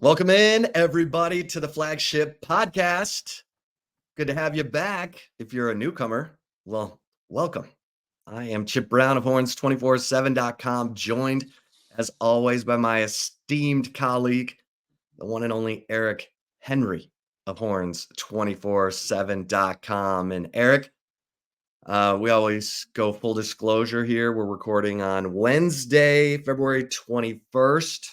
Welcome in, everybody, to the Flagship podcast. Good to have you back. If you're a newcomer, well, welcome. I am Chip Brown of Horns247.com, joined, as always, by my esteemed colleague, the one and only Eric Henry of Horns247.com. And Eric, we always go full disclosure here. We're recording on Wednesday, February 21st.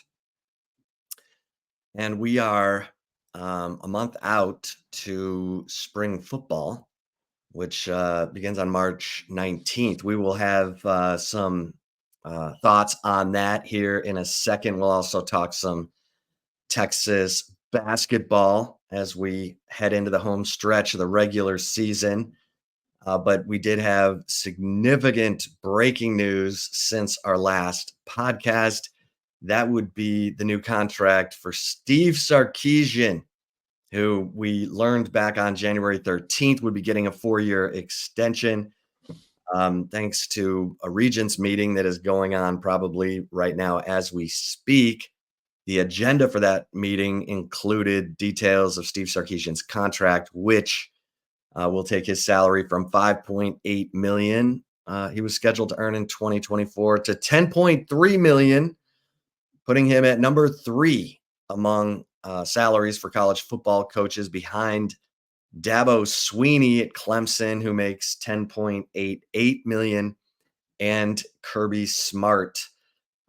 And we are a month out to spring football, which begins on March 19th. We will have some thoughts on that here in a second. We'll also talk some Texas basketball as we head into the home stretch of the regular season. But we did have significant breaking news since our last podcast. That would be the new contract for Steve Sarkisian, who we learned back on January 13th would be getting a 4-year extension. Thanks to a regents meeting that is going on probably right now as we speak. The agenda for that meeting included details of Steve Sarkisian's contract, which will take his salary from $5.8 million he was scheduled to earn in 2024 to $10.3 million, putting him at number 3 among salaries for college football coaches, behind Dabo Sweeney at Clemson, who makes $10.88 million, and Kirby Smart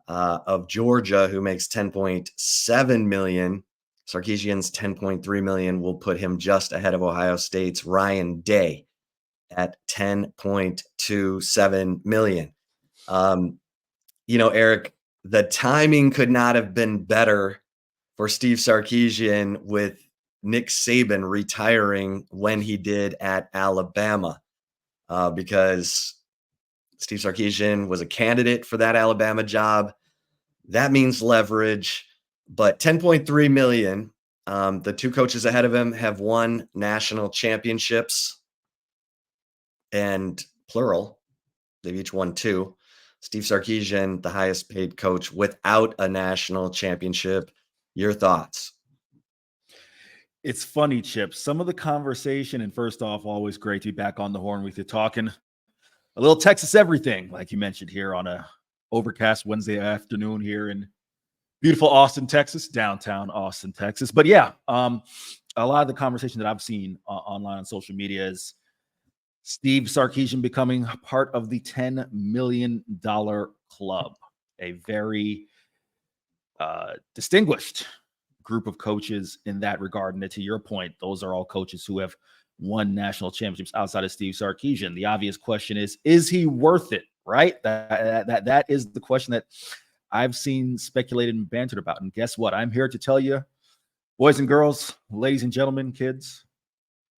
of Georgia, who makes $10.7 million. Sarkisian's $10.3 million will put him just ahead of Ohio State's Ryan Day at $10.27 million. Eric, the timing could not have been better for Steve Sarkisian with Nick Saban retiring when he did at Alabama, because Steve Sarkisian was a candidate for that Alabama job. That means leverage, but $10.3 million. The two coaches ahead of him have won national championships, and plural, they've each won 2. Steve Sarkisian, the highest paid coach without a national championship. Your thoughts? It's funny, Chip. Some of the conversation, and first off, always great to be back on the horn with you, talking a little Texas everything, like you mentioned here on a overcast Wednesday afternoon here in beautiful Austin, Texas, downtown Austin, Texas. But yeah, a lot of the conversation that I've seen online on social media is Steve Sarkisian becoming part of the $10 million club, a very distinguished group of coaches in that regard. And to your point, those are all coaches who have won national championships outside of Steve Sarkisian. The obvious question is he worth it, right? That is the question that I've seen speculated and bantered about. And guess what? I'm here to tell you, boys and girls, ladies and gentlemen, kids,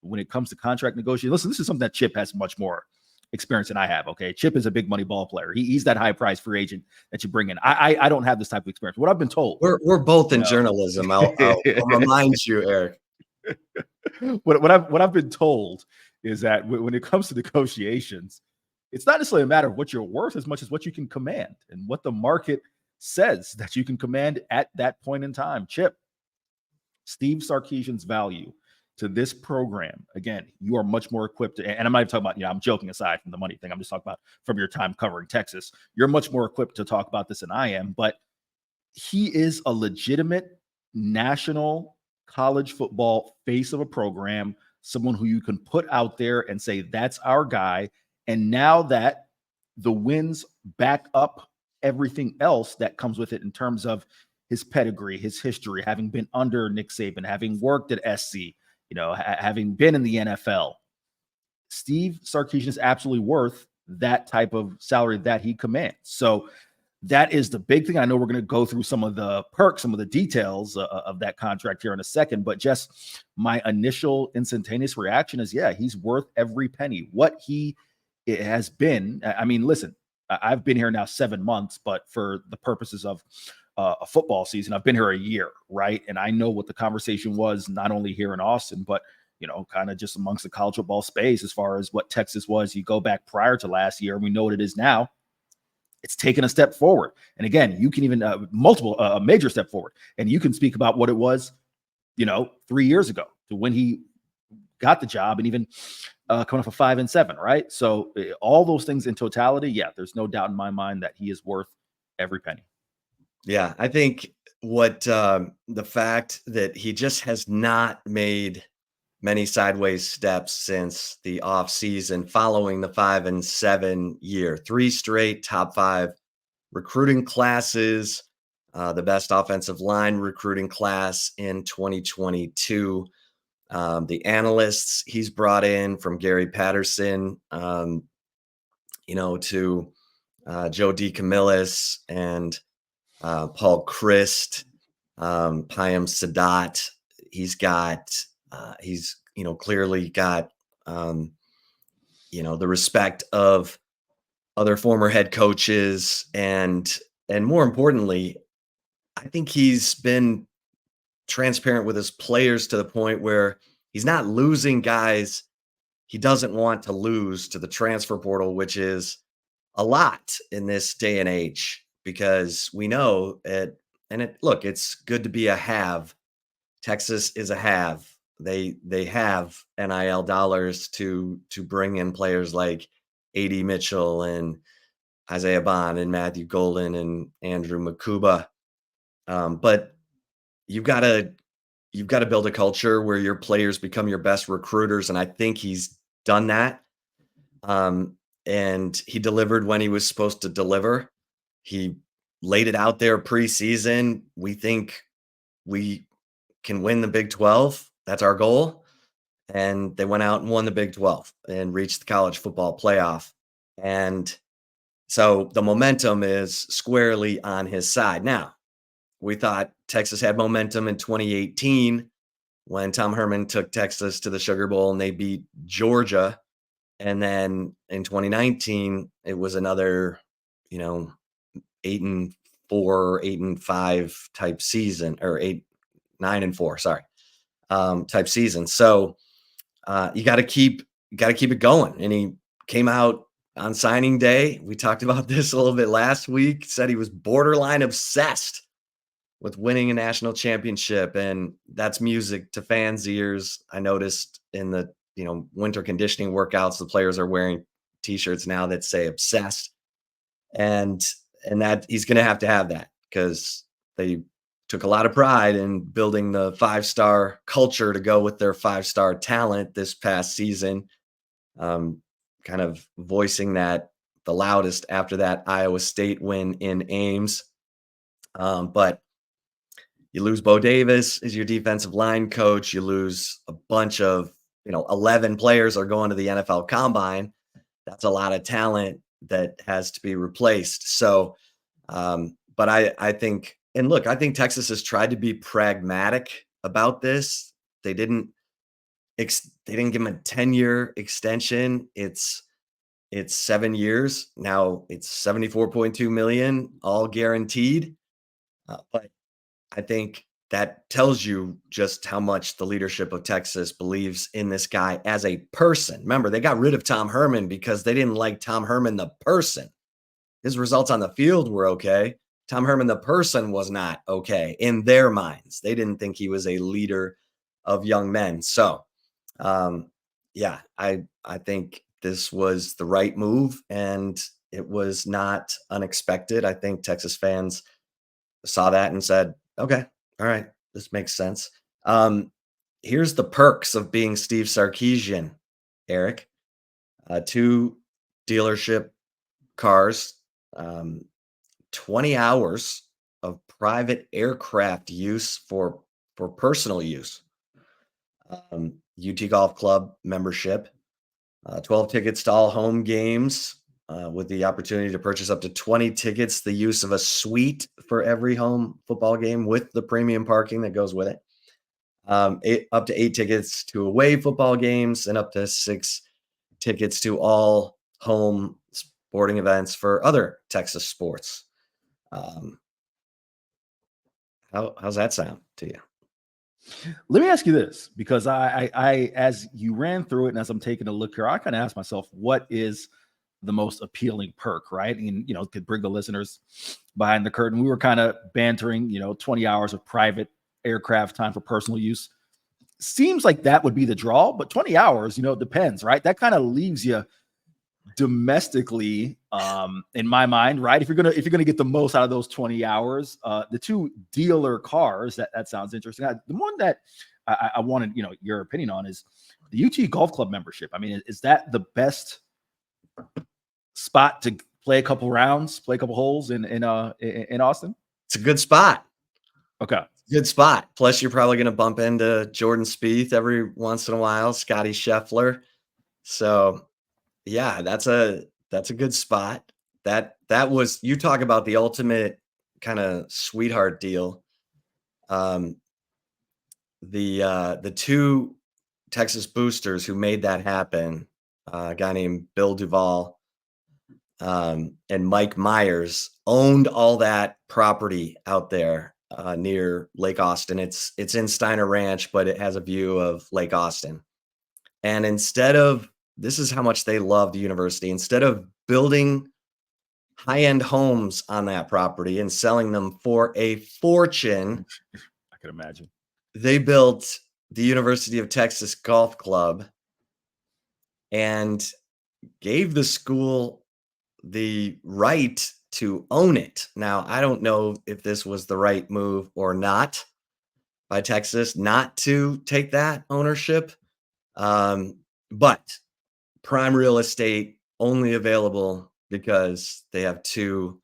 when it comes to contract negotiation, listen, this is something that Chip has much more experience than I have. Okay. Chip is a big money ball player. He's that high price free agent that you bring in. I don't have this type of experience. What I've been told. We're both in journalism. I'll remind you, Eric. What I've been told is that when it comes to negotiations, it's not necessarily a matter of what you're worth as much as what you can command and what the market says that you can command at that point in time. Chip, Steve Sarkisian's value to this program, again, you are much more equipped. And I'm not even talking about, I'm joking aside from the money thing. I'm just talking about from your time covering Texas. You're much more equipped to talk about this than I am, but he is a legitimate national college football face of a program, someone who you can put out there and say, that's our guy. And now that the wins back up everything else that comes with it in terms of his pedigree, his history, having been under Nick Saban, having worked at SC, having been in the NFL, Steve Sarkisian is absolutely worth that type of salary that he commands. So that is the big thing. I know we're going to go through some of the perks, some of the details of that contract here in a second, but just my initial instantaneous reaction is, yeah, he's worth every penny. What he has been, I mean, listen, I've been here now 7 months, but for the purposes of a football season, I've been here a year, right? And I know what the conversation was, not only here in Austin, but kind of just amongst the college football space as far as what Texas was. You go back prior to last year, and we know what it is now. it's taken a step forward. And again, you can even a major step forward. And you can speak about what it was, 3 years ago to when he got the job, and even coming off a 5-7, right? So all those things in totality, yeah, there's no doubt in my mind that he is worth every penny. Yeah, I think the fact that he just has not made many sideways steps since the off season following the 5-7 year, 3 straight top 5 recruiting classes, the best offensive line recruiting class in 2022. The analysts he's brought in, from Gary Patterson, to Joe DeCamillis and Paul Christ, Payam Sadat. He's clearly got, the respect of other former head coaches, and more importantly, I think he's been transparent with his players to the point where he's not losing guys he doesn't want to lose to the transfer portal, which is a lot in this day and age, because we know it. And look, it's good to be a have. Texas is a have. They have NIL dollars to bring in players like AD Mitchell and Isaiah Bond and Matthew Golden and Andrew Makuba. But you've got to build a culture where your players become your best recruiters, and I think he's done that. And he delivered when he was supposed to deliver. He laid it out there preseason. We think we can win the Big 12. That's our goal. And they went out and won the Big 12 and reached the college football playoff. And so the momentum is squarely on his side. Now, we thought Texas had momentum in 2018 when Tom Herman took Texas to the Sugar Bowl and they beat Georgia. And then in 2019, it was another, 8-4, 8-5 type season, or 9-4, sorry, type season. So you got to keep it going. And he came out on signing day. We talked about this a little bit last week. Said he was borderline obsessed with winning a national championship, and that's music to fans' ears. I noticed in the winter conditioning workouts, the players are wearing t-shirts now that say obsessed, and that he's going to have that, because they took a lot of pride in building the 5-star culture to go with their 5-star talent this past season. Kind of voicing that the loudest after that Iowa State win in Ames. But you lose Bo Davis as your defensive line coach. You lose a bunch of, 11 players are going to the NFL Combine. That's a lot of talent that has to be replaced. So, but I think, and look, I think Texas has tried to be pragmatic about this. They didn't give him a 10-year extension. It's 7 years. Now it's $74.2 million, all guaranteed. But I think that tells you just how much the leadership of Texas believes in this guy as a person. Remember, they got rid of Tom Herman because they didn't like Tom Herman, the person. His results on the field were okay. Tom Herman, the person, was not okay in their minds. They didn't think he was a leader of young men. So, yeah, I think this was the right move, and it was not unexpected. I think Texas fans saw that and said, okay, all right, this makes sense. Here's the perks of being Steve Sarkisian, Eric. 2 dealership cars, 20 hours of private aircraft use for personal use, UT Golf Club membership, 12 tickets to all home games, with the opportunity to purchase up to 20 tickets, the use of a suite for every home football game with the premium parking that goes with it, up to 8 tickets to away football games, and up to 6 tickets to all home sporting events for other Texas sports. How's that sound to you? Let me ask you this, because I as you ran through it and as I'm taking a look here, I kind of asked myself, what is the most appealing perk, right? And, could bring the listeners behind the curtain. We were kind of bantering, 20 hours of private aircraft time for personal use. Seems like that would be the draw, but 20 hours, it depends, right? That kind of leaves you domestically, in my mind, right? If you're gonna get the most out of those 20 hours, the two dealer cars, that sounds interesting. The one that I wanted, your opinion on is the UT Golf Club membership. I mean, is that the best spot to play a couple rounds, play a couple holes in Austin? It's a good spot. Okay. Good spot. Plus, you're probably going to bump into Jordan Spieth every once in a while, Scotty Scheffler. So, yeah, that's a good spot. That was, you talk about the ultimate kind of sweetheart deal. The two Texas boosters who made that happen, a guy named Bill Duvall and Mike Myers, owned all that property out there near Lake Austin. It's in Steiner Ranch, but it has a view of Lake Austin. And this is how much they love the university. Instead of building high-end homes on that property and selling them for a fortune, I can imagine, they built the University of Texas Golf Club and gave the school the right to own it. Now, I don't know if this was the right move or not by Texas not to take that ownership. But prime real estate only available because they have two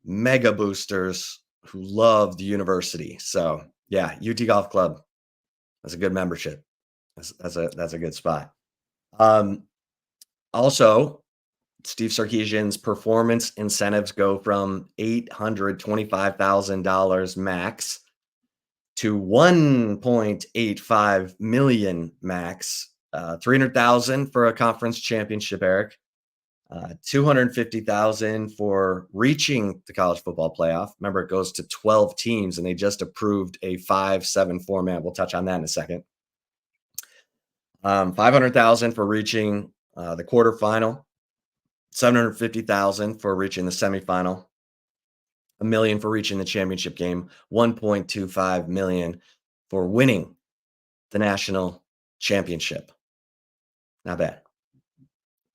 mega boosters who love the university. So yeah, UT Golf Club. That's a good membership. That's a good spot. Also, Steve Sarkisian's performance incentives go from $825,000 max to $1.85 million max. $300,000 for a conference championship, Eric. $250,000 for reaching the college football playoff. Remember, it goes to 12 teams, and they just approved a 5-7 format. We'll touch on that in a second. $500,000 for reaching the quarterfinal. $750,000 for reaching the semifinal. $1 million for reaching the championship game. $1.25 million for winning the national championship. Not bad.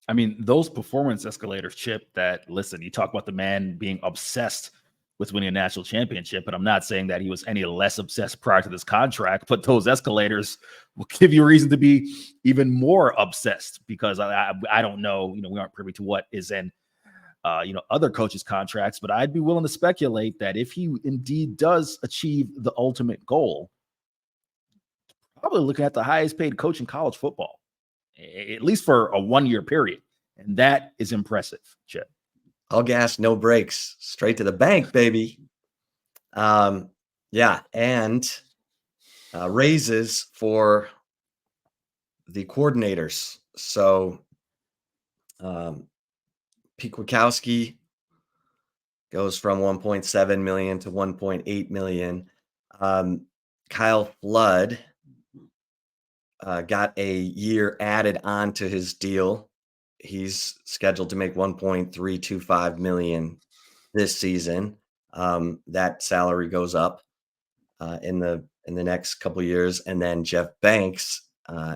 I mean, those performance escalators, Chip, listen, you talk about the man being obsessed with winning a national championship, but I'm not saying that he was any less obsessed prior to this contract, but those escalators will give you a reason to be even more obsessed, because I don't know, we aren't privy to what is in, other coaches' contracts, but I'd be willing to speculate that if he indeed does achieve the ultimate goal, probably looking at the highest paid coach in college football, at least for a 1-year period. And that is impressive, Chip. All gas, no brakes, straight to the bank, baby. Yeah. And raises for the coordinators. So Pete Kwiatkowski goes from 1.7 million to 1.8 million. Kyle Flood got a year added on to his deal. He's scheduled to make 1.325 million this season. That salary goes up in the next couple of years, and then Jeff Banks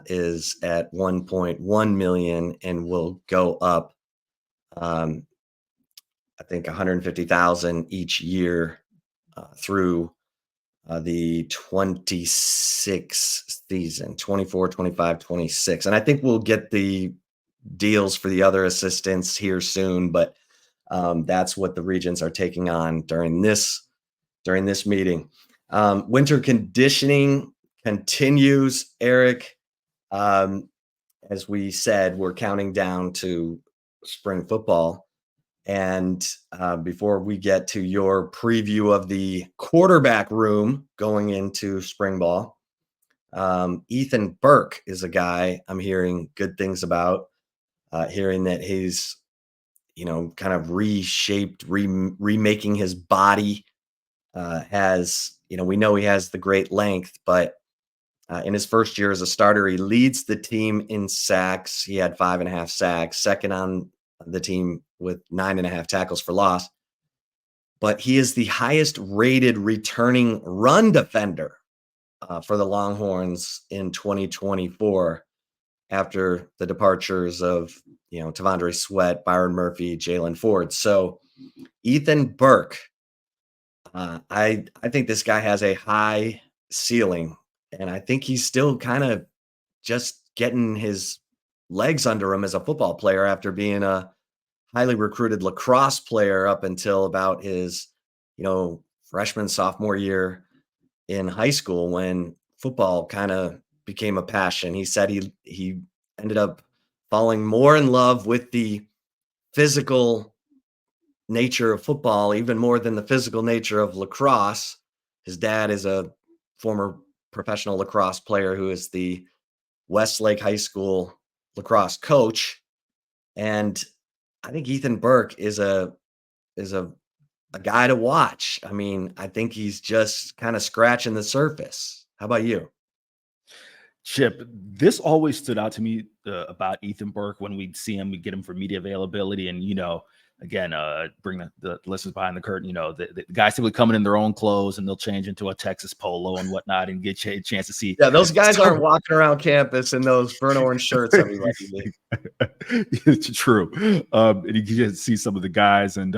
is at 1.1 million and will go up. I think 150,000 each year through the 26 season, 24, 25, 26. And I think we'll get the deals for the other assistants here soon, but that's what the regents are taking on during this meeting. Winter conditioning continues, Eric. As we said, we're counting down to spring football. And before we get to your preview of the quarterback room going into spring ball, Ethan Burke is a guy I'm hearing good things about, hearing that he's, kind of reshaped, remaking his body, we know he has the great length, but in his first year as a starter, he leads the team in sacks. He had 5.5 sacks, second on the team with 9.5 tackles for loss. But he is the highest rated returning run defender for the Longhorns in 2024 after the departures of, Tavondre Sweat, Byron Murphy, Jalen Ford. So Ethan Burke, I think this guy has a high ceiling, and I think he's still kind of just getting his legs under him as a football player after being a highly recruited lacrosse player up until about his, freshman, sophomore year in high school when football kind of became a passion. He said he ended up falling more in love with the physical nature of football, even more than the physical nature of lacrosse. His dad is a former professional lacrosse player who is the Westlake High School lacrosse coach. And I think Ethan Burke is a guy to watch. I mean, I think he's just kind of scratching the surface. How about you? Chip, this always stood out to me about Ethan Burke when we'd see him, we get him for media availability. And, again, bring the listeners behind the curtain, the guys simply coming in their own clothes and they'll change into a Texas polo and whatnot and get a chance to see. Yeah, those guys aren't walking around campus in those burnt orange shirts everybody. It's true. And you can just see some of the guys. And,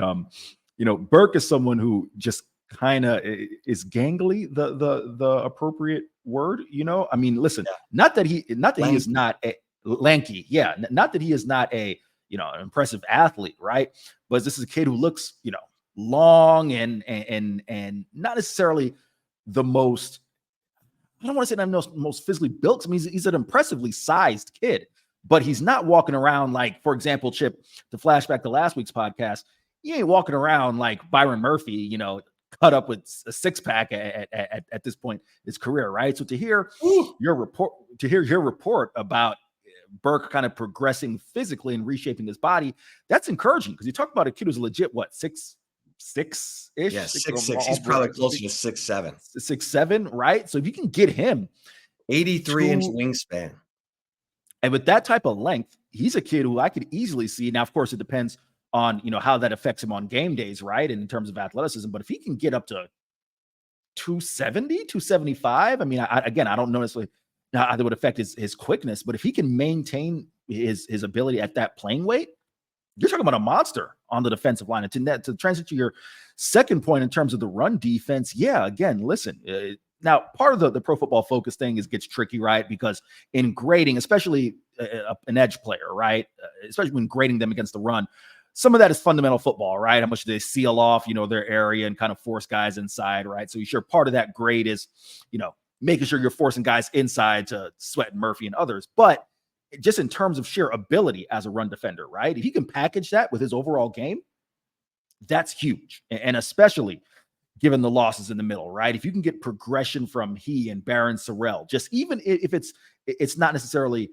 Burke is someone who just kind of is gangly, the appropriate word. I mean, listen, Yeah. not that he Lanky. is not a lanky. Yeah. Not that he is not an impressive athlete. Right. But this is a kid who looks, long and not necessarily the most, I don't want to say I'm most physically built. I mean, he's an impressively sized kid, but he's not walking around like, for example, Chip, to flashback to last week's podcast, he ain't walking around like Byron Murphy, cut up with a six-pack at this point in his career, right? So to hear your report about Burke kind of progressing physically and reshaping his body, that's encouraging because you talk about a kid who's legit, what, 6'6" ish? Yeah, 6'6". He's probably closer to 6'7". 6'7", right? So if you can get him 83-inch wingspan. And with that type of length, he's a kid who I could easily see. Now, of course, it depends on, how that affects him on game days, right? And in terms of athleticism, but if he can get up to 270, 275, I mean, I don't know necessarily how that would affect his quickness, but if he can maintain his ability at that playing weight, you're talking about a monster on the defensive line. And to transit to your second point in terms of the run defense, yeah, again, listen, now part of the Pro Football Focus thing gets tricky, right? Because in grading, especially an edge player, right? Especially when grading them against the run, some of that is fundamental football, right? How much do they seal off, their area and kind of force guys inside, right? So sure, part of that grade is, making sure you're forcing guys inside to Sweat and Murphy and others. But just in terms of sheer ability as a run defender, right? If he can package that with his overall game, that's huge. And especially given the losses in the middle, right? If you can get progression from he and Barron Sorrell, just even if it's not necessarily,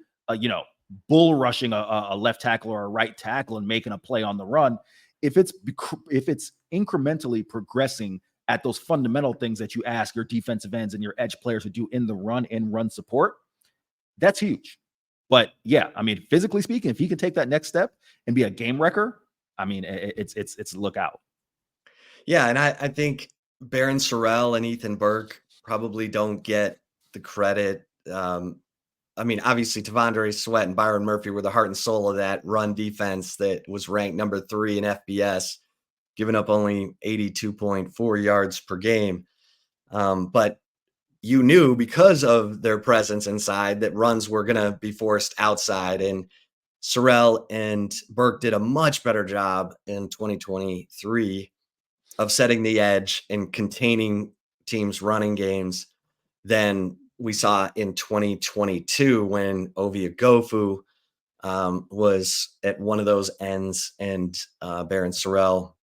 bull rushing a left tackle or a right tackle and making a play on the run, if it's incrementally progressing at those fundamental things that you ask your defensive ends and your edge players to do in the run and run support, that's huge. But yeah, I mean, physically speaking, if he can take that next step and be a game wrecker, I mean, it's look out. Yeah, and I think Barron Sorrell and Ethan Burke probably don't get the credit. I mean, obviously, Tavondre Sweat and Byron Murphy were the heart and soul of that run defense that was ranked number 3 in FBS, giving up only 82.4 yards per game. But you knew because of their presence inside that runs were going to be forced outside. And Sorrell and Burke did a much better job in 2023 of setting the edge and containing teams' running games than we saw in 2022 when Ovie Gofu was at one of those ends and Barron Sorrell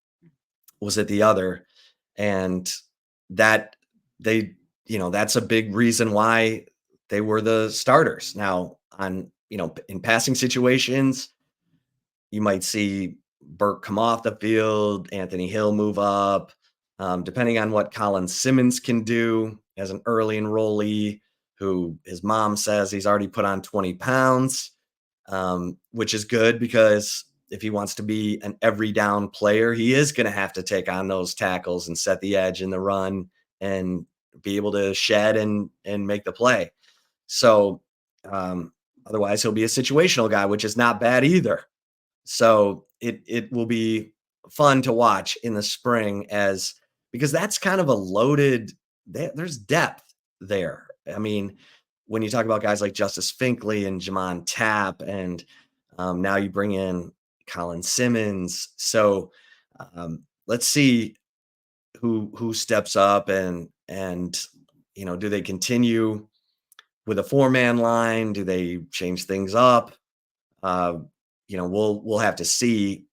was at the other. And that that's a big reason why they were the starters. Now in passing situations, you might see Burke come off the field, Anthony Hill move up, depending on what Colin Simmons can do as an early enrollee, who his mom says he's already put on 20 pounds, which is good because if he wants to be an every down player, he is going to have to take on those tackles and set the edge in the run and be able to shed and make the play. So otherwise he'll be a situational guy, which is not bad either. So it will be fun to watch in the spring because that's kind of a loaded, there's depth there. I mean, when you talk about guys like Justice Finkley and Jamon Tapp, and now you bring in Colin Simmons. So let's see who steps up and do they continue with a 4-man line? Do they change things up? We'll have to see.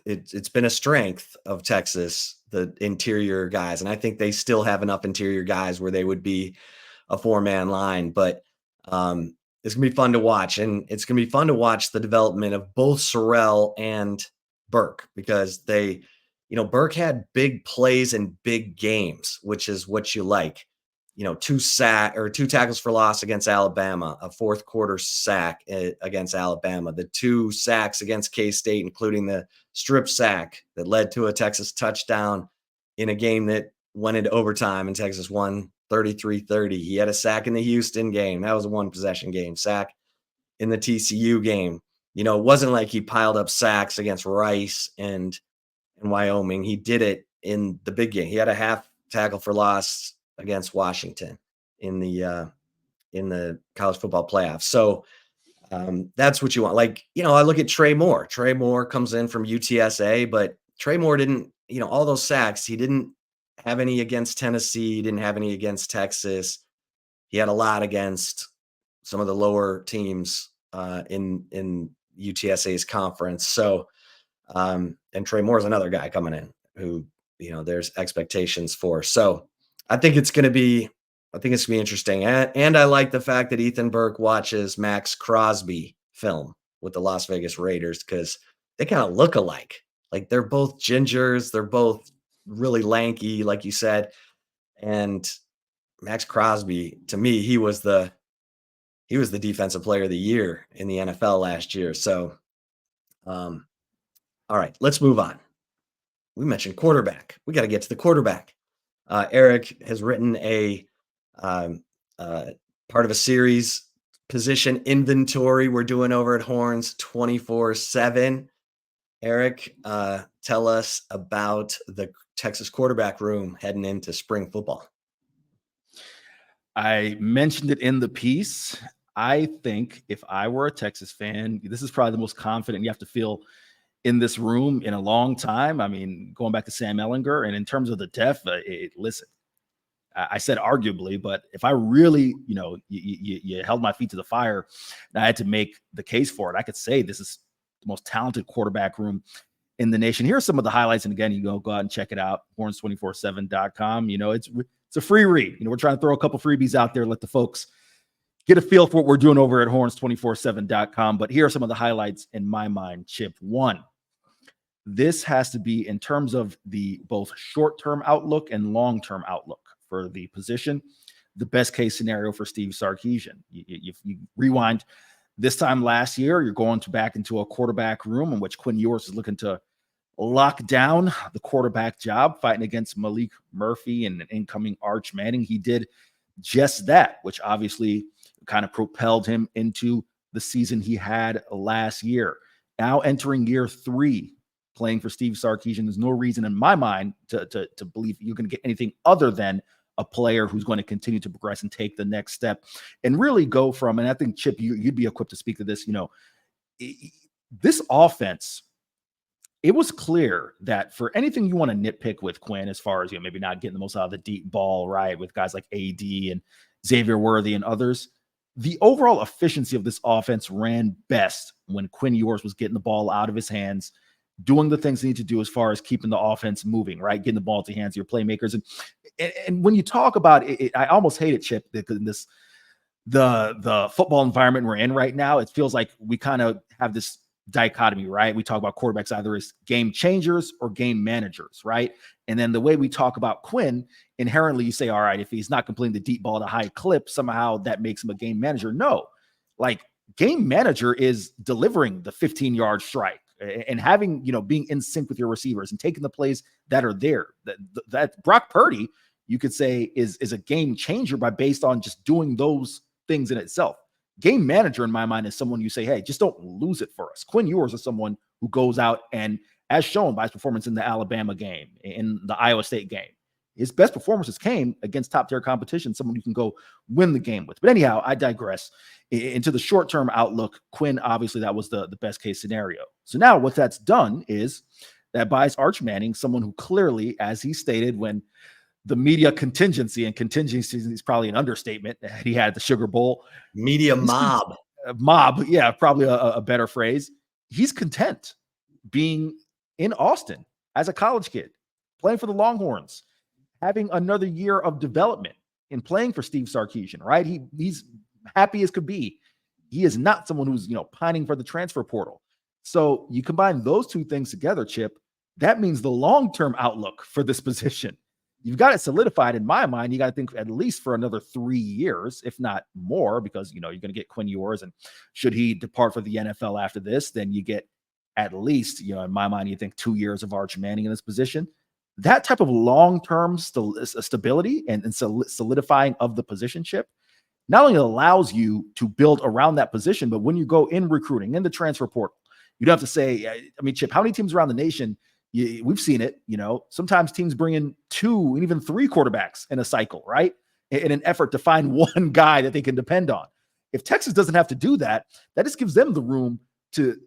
It's been a strength of Texas, the interior guys, and I think they still have enough interior guys where they would be a 4-man line. But it's gonna be fun to watch, and it's gonna be fun to watch the development of both Sorrell and Burke, because Burke had big plays and big games, which is what you like. 2 tackles for loss against Alabama, a fourth quarter sack against Alabama, the 2 sacks against K-State, including the strip sack that led to a Texas touchdown in a game that went into overtime and Texas won 33-30. He had a sack in the Houston game. That was a 1-possession game. Sack in the TCU game. It wasn't like he piled up sacks against Rice and Wyoming. He did it in the big game. He had a half tackle for loss against Washington in the college football playoffs. So that's what you want. I look at Trey Moore. Trey Moore comes in from UTSA, but Trey Moore didn't, all those sacks, he didn't have any against Tennessee. He didn't have any against Texas. He had a lot against some of the lower teams in UTSA's conference. So, and Trey Moore is another guy coming in who, there's expectations for. So I think it's going to be interesting. And I like the fact that Ethan Burke watches Max Crosby film with the Las Vegas Raiders, because they kind of look alike. Like, they're both gingers. They're both really lanky, like you said. And Max Crosby, to me, he was the defensive player of the year in the NFL last year. So, all right, let's move on. We mentioned quarterback. We got to get to the quarterback. Eric has written a part of a series, position inventory we're doing over at Horns 24/7. Eric, tell us about the Texas quarterback room heading into spring football. I mentioned it in the piece. I think if I were a Texas fan, this is probably the most confident you have to feel in this room in a long time. I mean, going back to Sam Ehlinger, and in terms of the depth, listen, I said arguably, but if I really, you held my feet to the fire and I had to make the case for it, I could say this is the most talented quarterback room in the nation. Here are some of the highlights. And again, you go out and check it out, horns247.com. It's a free read. We're trying to throw a couple freebies out there, let the folks get a feel for what we're doing over at horns247.com. But here are some of the highlights in my mind. Chip, 1, this has to be, in terms of the both short-term outlook and long-term outlook for the position, the best case scenario for Steve Sarkisian. You rewind this time last year, you're going back into a quarterback room in which Quinn Ewers is looking to lock down the quarterback job, fighting against Malik Murphy and an incoming Arch Manning. He did just that, which obviously kind of propelled him into the season he had last year. Now entering year 3, playing for Steve Sarkisian, there's no reason in my mind to believe you're going to get anything other than a player who's going to continue to progress and take the next step and really go from, and I think, Chip, you'd be equipped to speak to this, this offense, it was clear that for anything you want to nitpick with Quinn, as far as, maybe not getting the most out of the deep ball, right, with guys like AD and Xavier Worthy and others, the overall efficiency of this offense ran best when Quinn Ewers was getting the ball out of his hands, doing the things they need to do as far as keeping the offense moving, right? Getting the ball to the hands of your playmakers. And when you talk about it, I almost hate it, Chip, because the football environment we're in right now, it feels like we kind of have this dichotomy, right? We talk about quarterbacks either as game changers or game managers, right? And then the way we talk about Quinn, inherently you say, all right, if he's not completing the deep ball at a high clip, somehow that makes him a game manager. No, like, Game manager is delivering the 15-yard strike and having, being in sync with your receivers and taking the plays that are there. That Brock Purdy, you could say, is a game changer based on just doing those things in itself. Game manager, in my mind, is someone you say, hey, just don't lose it for us. Quinn Ewers is someone who goes out and, as shown by his performance in the Alabama game, in the Iowa State game, his best performances came against top-tier competition, someone you can go win the game with. But anyhow, I digress. Into the short-term outlook, Quinn, obviously, that was the best-case scenario. So now what that's done is that buys Arch Manning, someone who clearly, as he stated, when the media contingency is probably an understatement that he had at the Sugar Bowl. Media mob. Yeah, probably a better phrase. He's content being in Austin as a college kid, playing for the Longhorns, having another year of development in playing for Steve Sarkisian, right? He's happy as could be. He is not someone who's, pining for the transfer portal. So you combine those two things together, Chip, that means the long-term outlook for this position. You've got it solidified in my mind. You got to think at least for another 3 years, if not more, because, you're going to get Quinn Ewers. And should he depart for the NFL after this, then you get at least, in my mind, you think 2 years of Arch Manning in this position. That type of long-term stability and solidifying of the position, Chip, not only allows you to build around that position, but when you go in recruiting, in the transfer portal, you don't have to say, Chip, how many teams around the nation, we've seen it, sometimes teams bring in 2 and even 3 quarterbacks in a cycle, right? In an effort to find one guy that they can depend on. If Texas doesn't have to do that, that just gives them the room to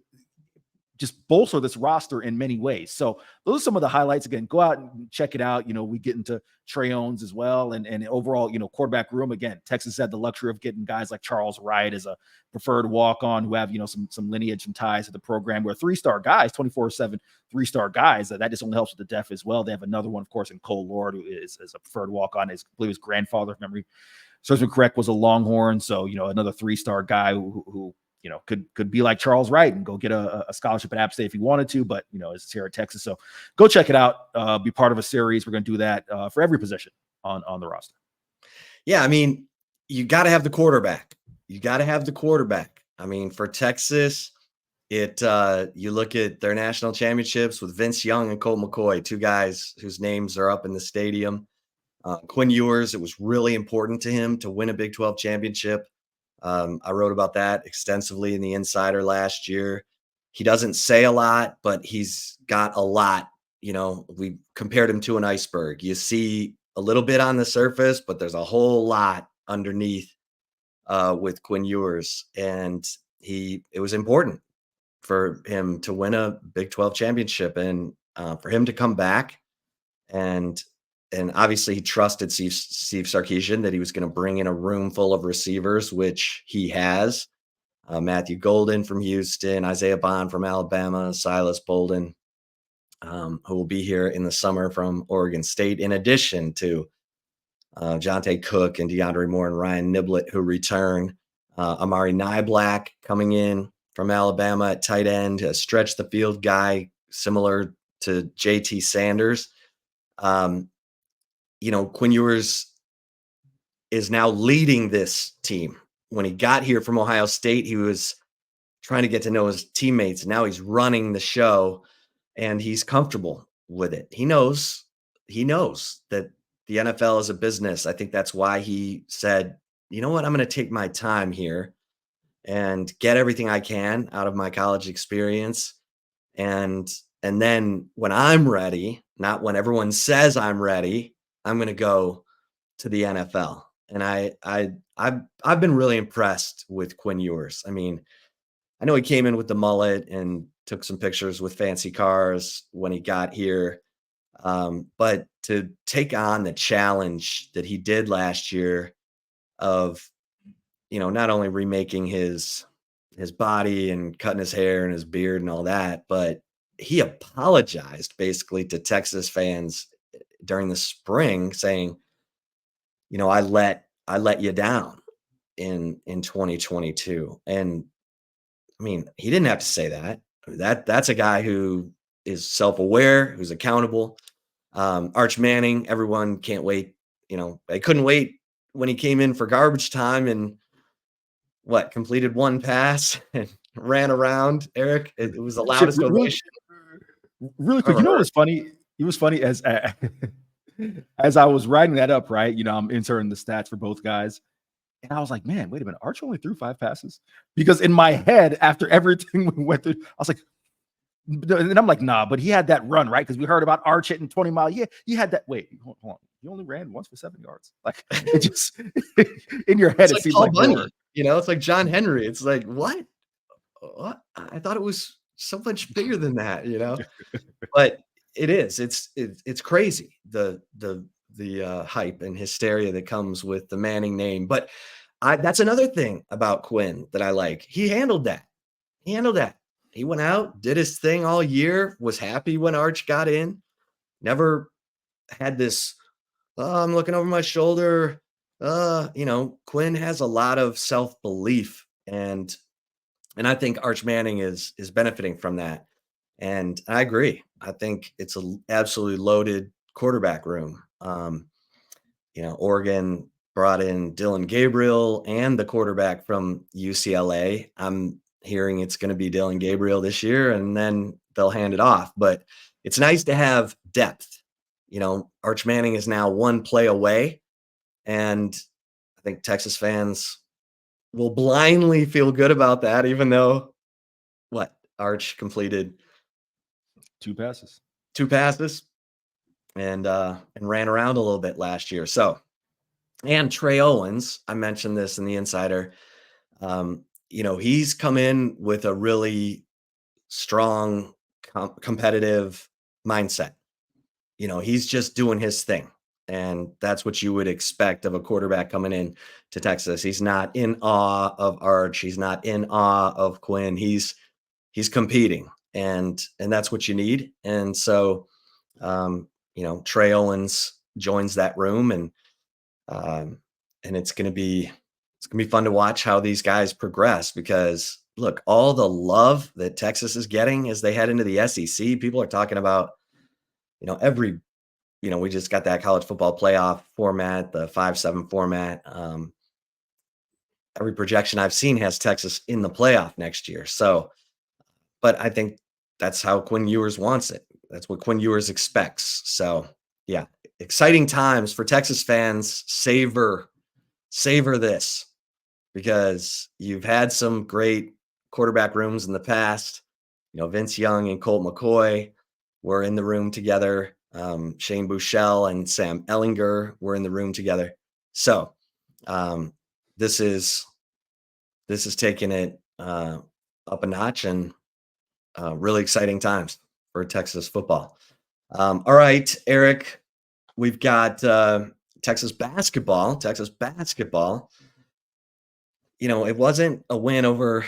just bolster this roster in many ways. So those are some of the highlights. Again, go out and check it out. We get into Trey Owens as well. And overall, quarterback room. Again, Texas had the luxury of getting guys like Charles Wright as a preferred walk-on who have, some lineage and ties to the program. Where 3-star guys, 24/7 3-star guys, that just only helps with the depth as well. They have another one, of course, in Cole Lord, who is a preferred walk-on. I believe his grandfather, if memory serves me correct, was a Longhorn. So, another 3-star guy who could be like Charles Wright and go get a scholarship at App State if he wanted to, but, it's here at Texas. So go check it out. Be part of a series. We're going to do that for every position on the roster. Yeah, you got to have the quarterback. For Texas, you look at their national championships with Vince Young and Colt McCoy, 2 guys whose names are up in the stadium. Quinn Ewers, it was really important to him to win a Big 12 championship. I wrote about that extensively in the Insider last year. He doesn't say a lot, but he's got a lot. We compared him to an iceberg. You see a little bit on the surface, but there's a whole lot underneath with Quinn Ewers. And it was important for him to win a Big 12 championship and for him to come back. And obviously he trusted Steve Sarkisian that he was going to bring in a room full of receivers, which he has. Matthew Golden from Houston, Isaiah Bond from Alabama, Silas Bolden, who will be here in the summer from Oregon State, in addition to Jonte Cook and DeAndre Moore and Ryan Niblett, who return. Amari Niblack coming in from Alabama at tight end, a stretch the field guy similar to JT Sanders. Quinn Ewers is now leading this team. When he got here from Ohio State, he was trying to get to know his teammates. Now he's running the show and he's comfortable with it. He knows that the NFL is a business. I think that's why he said, you know what, I'm going to take my time here and get everything I can out of my college experience. And then when I'm ready, not when everyone says I'm ready, I'm going to go to the NFL. And I've been really impressed with Quinn Ewers. I know he came in with the mullet and took some pictures with fancy cars when he got here. But to take on the challenge that he did last year of, not only remaking his body and cutting his hair and his beard and all that, but he apologized basically to Texas fans during the spring saying, I let you down in 2022. And he didn't have to say that. That's a guy who is self-aware, who's accountable. Arch Manning, everyone can't wait. They couldn't wait when he came in for garbage time and what, completed one pass and ran around, Eric. It was the Chip, loudest really, ovation really I've quick. ever You know what heard. was funny? It was funny as as I was writing that up, right? I'm inserting the stats for both guys. And I was like, man, wait a minute. Arch only threw 5 passes. Because in my head, after everything we went through, I was like, and I'm like, nah, but he had that run, right? Because we heard about Arch hitting 20 mile. Yeah, he had that. Wait, hold on. He only ran once for 7 yards. Like it just in your head, It's it like seems Paul like more. Bunyan, it's like John Henry. It's like, what? What? I thought it was so much bigger than that. But it is. It's crazy the hype and hysteria that comes with the Manning name. But that's another thing about Quinn that I like. He handled that. He handled that. He went out, did his thing all year, was happy when Arch got in, never had this, "Oh, I'm looking over my shoulder." Quinn has a lot of self-belief, and I think Arch Manning is benefiting from that. And I agree. I think it's a absolutely loaded quarterback room. Oregon brought in Dylan Gabriel and the quarterback from UCLA. I'm hearing it's going to be Dylan Gabriel this year, and then they'll hand it off. But it's nice to have depth. Arch Manning is now one play away, and I think Texas fans will blindly feel good about that, even though what Arch completed 2 passes. 2 passes and ran around a little bit last year. So, and Trey Owens, I mentioned this in the Insider. He's come in with a really strong, competitive mindset. He's just doing his thing. And that's what you would expect of a quarterback coming in to Texas. He's not in awe of Arch. He's not in awe of Quinn. He's competing, and that's what you need. And so, Trey Owens joins that room, um, and it's gonna be fun to watch how these guys progress because look, all the love that Texas is getting as they head into the SEC, people are talking about, every we just got that college football playoff format, the 5-7 format. Every projection I've seen has Texas in the playoff next year. So, but I think that's how Quinn Ewers wants it. That's what Quinn Ewers expects. So, yeah, exciting times for Texas fans. Savor this because you've had some great quarterback rooms in the past. Vince Young and Colt McCoy were in the room together. Shane Buechele and Sam Ellinger were in the room together. So, this is taking it up a notch and really exciting times for Texas football. All right, Eric, we've got Texas basketball. It wasn't a win over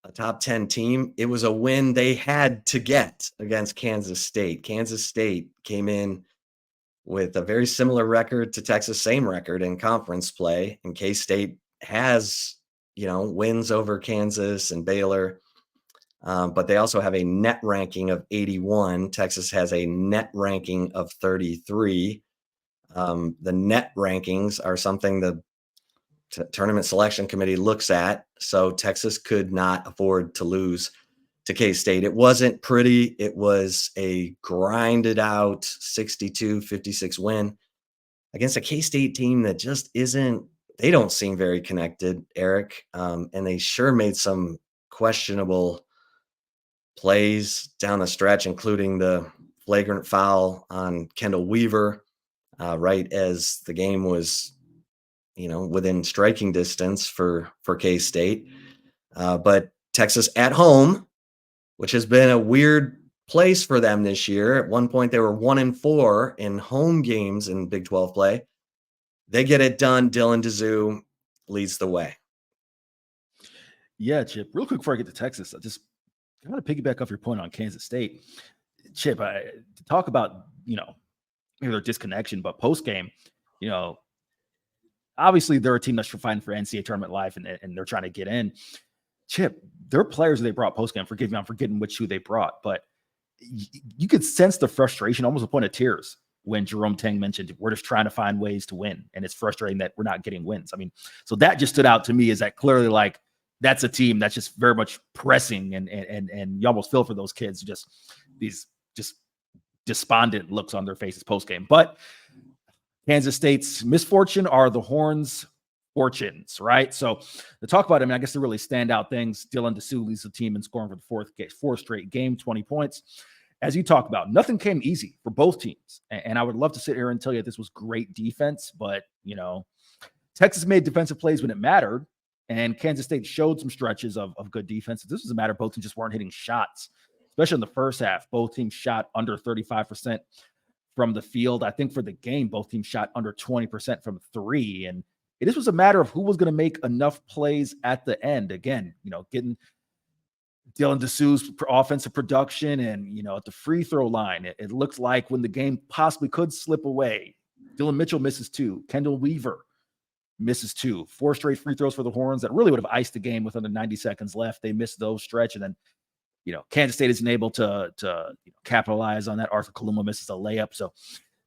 a top 10 team. It was a win they had to get against Kansas State. Kansas State came in with a very similar record to Texas, same record in conference play. And K-State has, wins over Kansas and Baylor. But they also have a net ranking of 81. Texas has a net ranking of 33. The net rankings are something the tournament selection committee looks at. So Texas could not afford to lose to K-State. It wasn't pretty. It was a grinded out 62-56 win against a K-State team that just isn't, they don't seem very connected, Eric. And they sure made some questionable plays down the stretch, including the flagrant foul on Kendall Weaver, right as the game was, within striking distance for K-State. But Texas at home, which has been a weird place for them this year. At one point, they were 1-4 in home games in Big 12 play. They get it done. Dylan Dizu leads the way. Yeah, Chip. Real quick before I get to Texas, I just want to piggyback off your point on Kansas State. Chip, to talk about, maybe their disconnection, but post game, obviously they're a team that's fighting for NCAA tournament life and they're trying to get in. Chip, their players they brought post game, forgive me, I'm forgetting which two they brought, but you could sense the frustration, almost a point of tears when Jerome Tang mentioned we're just trying to find ways to win, and it's frustrating that we're not getting wins. I mean, so that just stood out to me, is that clearly like that's a team that's just very much pressing, and you almost feel for those kids, just these just despondent looks on their faces post game. But Kansas State's misfortune are the Horns' fortunes, right? So to talk about it, I mean, I guess the really standout things: Dylan Dessou leads the team in scoring for the fourth straight game, 20 points. As you talk about, nothing came easy for both teams. And I would love to sit here and tell you this was great defense, but, you know, Texas made defensive plays when it mattered, and Kansas State showed some stretches of good defense. This was a matter of both teams just weren't hitting shots, especially in the first half. Both teams shot under 35% from the field. I think for the game, both teams shot under 20% from three. And this was a matter of who was going to make enough plays at the end. Again, you know, getting Dylan Dessou's offensive production, and, you know, at the free throw line, it looked like when the game possibly could slip away, Dylan Mitchell misses 2. Kendall Weaver misses 2. 4 straight free throws for the Horns that really would have iced the game with under 90 seconds left. They missed those stretch. And then, you know, Kansas State isn't able to capitalize on that. Arthur Kaluma misses a layup. So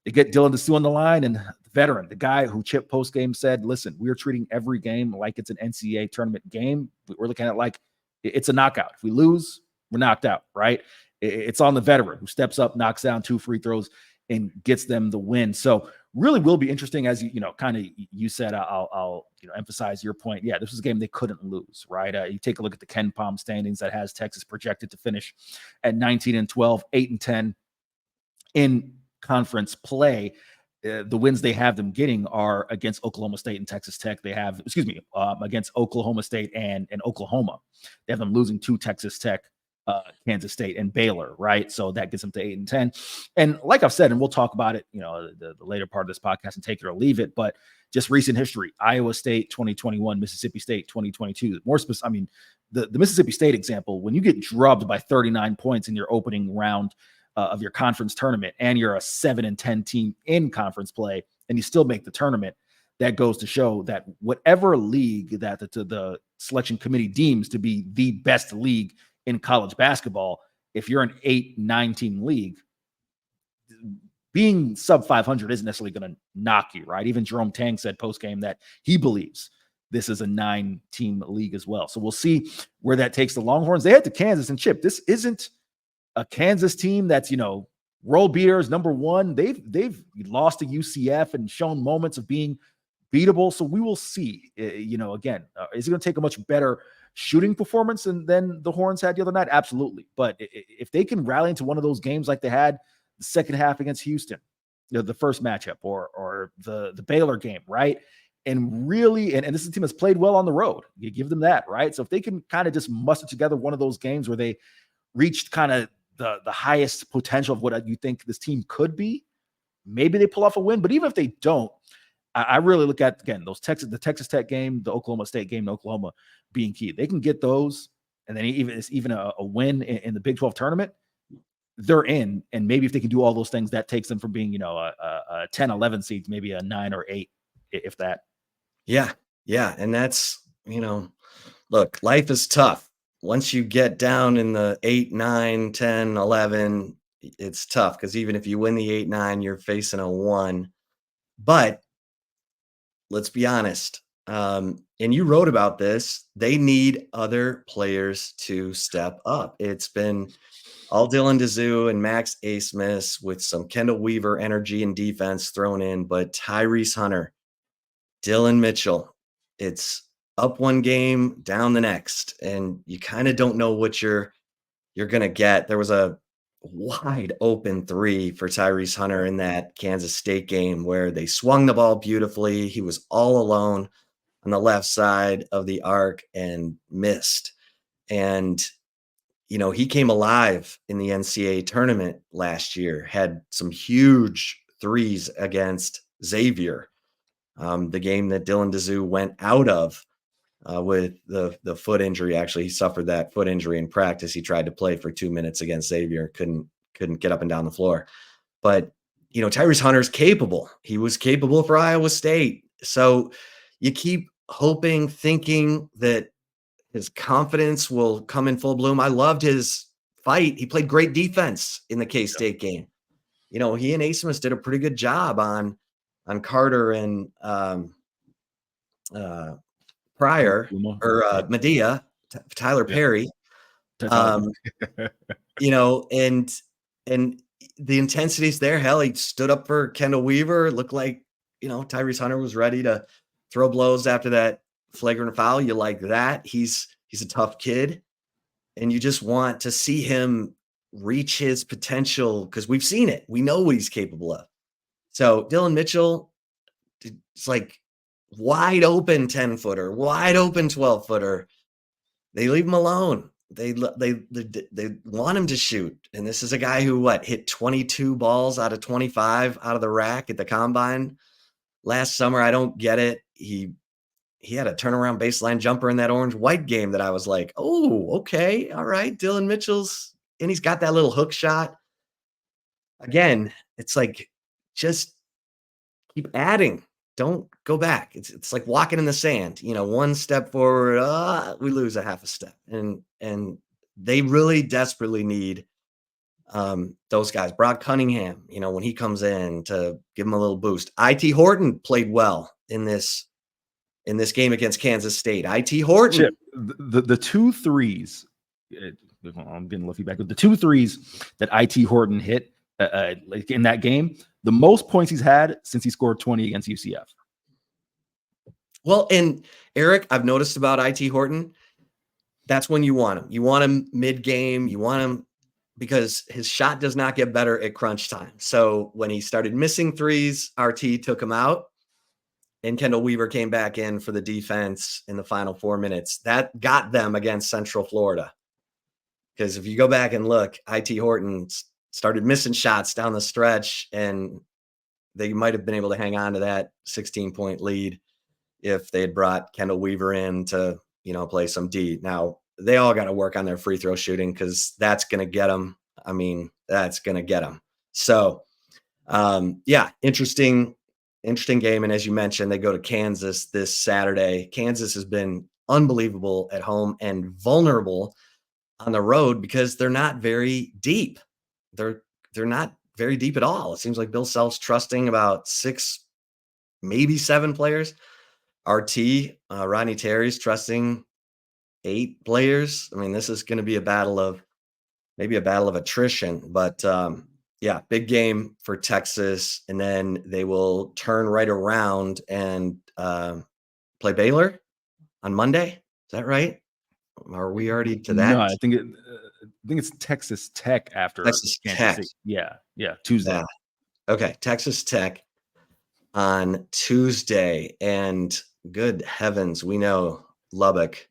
they get Dylan Dessou on the line, and the veteran, the guy who Chip post-game said, listen, we're treating every game like it's an NCAA tournament game. We're looking at it like it's a knockout. If we lose, we're knocked out, right? It's on the veteran who steps up, knocks down 2 free throws, and gets them the win. So really will be interesting, as you know, kind of you said. I'll emphasize your point. Yeah, this was a game they couldn't lose, right? You take a look at the Ken Palm standings that has Texas projected to finish at 19-12, 8-10 in conference play. The wins they have them getting are against Oklahoma State and Texas Tech. They have, against Oklahoma State and Oklahoma. They have them losing to Texas Tech, Kansas State, and Baylor, right? So that gets them to 8-10. And like I've said, and we'll talk about it, you know, the later part of this podcast, and take it or leave it, but just recent history: Iowa State 2021, Mississippi State 2022. More specific, I mean, the Mississippi State example, when you get drubbed by 39 points in your opening round of your conference tournament, and you're a 7-10 team in conference play, and you still make the tournament, that goes to show that whatever league that the selection committee deems to be the best league in college basketball, if you're an 8-9 team league, being sub 500 isn't necessarily going to knock you, right? Even Jerome Tang said post game that he believes this is a 9-team league as well. So we'll see where that takes the Longhorns. They head to Kansas, and Chip, this isn't a Kansas team that's, you know, world beaters, number one. They've lost to UCF and shown moments of being beatable. So we will see, you know, again, is it going to take a much better shooting performance than the Horns had the other night? Absolutely. But if they can rally into one of those games like they had the second half against Houston, you know, the first matchup, or the Baylor game, right? And really, and this is a team that's played well on the road. You give them that, right? So if they can kind of just muster together one of those games where they reached kind of the highest potential of what you think this team could be, maybe they pull off a win. But even if they don't, I really look at, again, the Texas Tech game, the Oklahoma State game in Oklahoma being key. They can get those, and then even a win in the Big 12 tournament, they're in. And maybe if they can do all those things, that takes them from being, you know, a 10, 11 seed, maybe a 9 or 8, if that. Yeah. And that's, you know, look, life is tough. Once you get down in the 8, 9, 10, 11, it's tough, because even if you win the 8, 9, you're facing a 1. But let's be honest. And you wrote about this. They need other players to step up. It's been all Dylan Dessou and Max Asmus with some Kendall Weaver energy and defense thrown in, but Tyrese Hunter, Dylan Mitchell, it's up one game, down the next, and you kind of don't know what you're going to get. There was a wide open 3 for Tyrese Hunter in that Kansas State game where they swung the ball beautifully. He was all alone on the left side of the arc and missed. And, you know, he came alive in the NCAA tournament last year, had some huge threes against Xavier, the game that Dylan Dessou went out of with the foot injury. Actually, he suffered that foot injury in practice. He tried to play for 2 minutes against Xavier, couldn't get up and down the floor. But, you know, Tyrese Hunter's capable. He was capable for Iowa State. So you keep hoping, thinking that his confidence will come in full bloom. I loved his fight. He played great defense in the K-State game. he and Asmus did a pretty good job on Carter and uh, Pryor or Yeah. Medea, Tyler Yeah. Perry. Tyler. Um, and the intensity's there. Hell, he stood up for Kendall Weaver. It looked like, Tyrese Hunter was ready to throw blows after that flagrant foul. You like that. He's a tough kid. And you just want to see him reach his potential because we've seen it. We know what he's capable of. So Dylan Mitchell, it's like wide open 10-footer, wide open 12-footer. They leave him alone. They want him to shoot. And this is a guy who hit 22 balls out of 25 out of the rack at the combine last summer. I don't get it. He had a turnaround baseline jumper in that orange white game that I was like, oh, okay. All right. Dylan Mitchell's, and he's got that little hook shot. Again, it's like, just keep adding. Don't go back. It's like walking in the sand. One step forward, we lose a half a step, and they really desperately need those guys. Brock Cunningham, when he comes in to give him a little boost. It Horton played well in this game against Kansas State. It Horton, Chip, the 2 threes. I'm getting a little feedback. The 2 threes that It Horton hit like in that game, the most points he's had since he scored 20 against UCF. Well, and Eric, I've noticed about It Horton, that's when you want him. You want him mid-game. You want him because his shot does not get better at crunch time. So when he started missing threes, RT took him out, and Kendall Weaver came back in for the defense in the final 4 minutes. That got them against Central Florida. Because if you go back and look, It Horton started missing shots down the stretch, and they might have been able to hang on to that 16-point lead if they had brought Kendall Weaver in to, play some D. Now, they all got to work on their free throw shooting because that's going to get them. I mean, that's going to get them. So, interesting game. And as you mentioned, they go to Kansas this Saturday. Kansas has been unbelievable at home and vulnerable on the road because they're not very deep. They're not very deep at all. It seems like Bill Self's trusting about 6, maybe 7 players. RT, Rodney Terry's trusting 8 players. I mean, this is going to be a battle of attrition, but big game for Texas. And then they will turn right around and play Baylor on Monday. Is that right? Are we already to that? No, I think it's Texas Tech after Texas Kansas Tech. State. Yeah, Tuesday. Yeah. Okay, Texas Tech on Tuesday, and good heavens, we know Lubbock.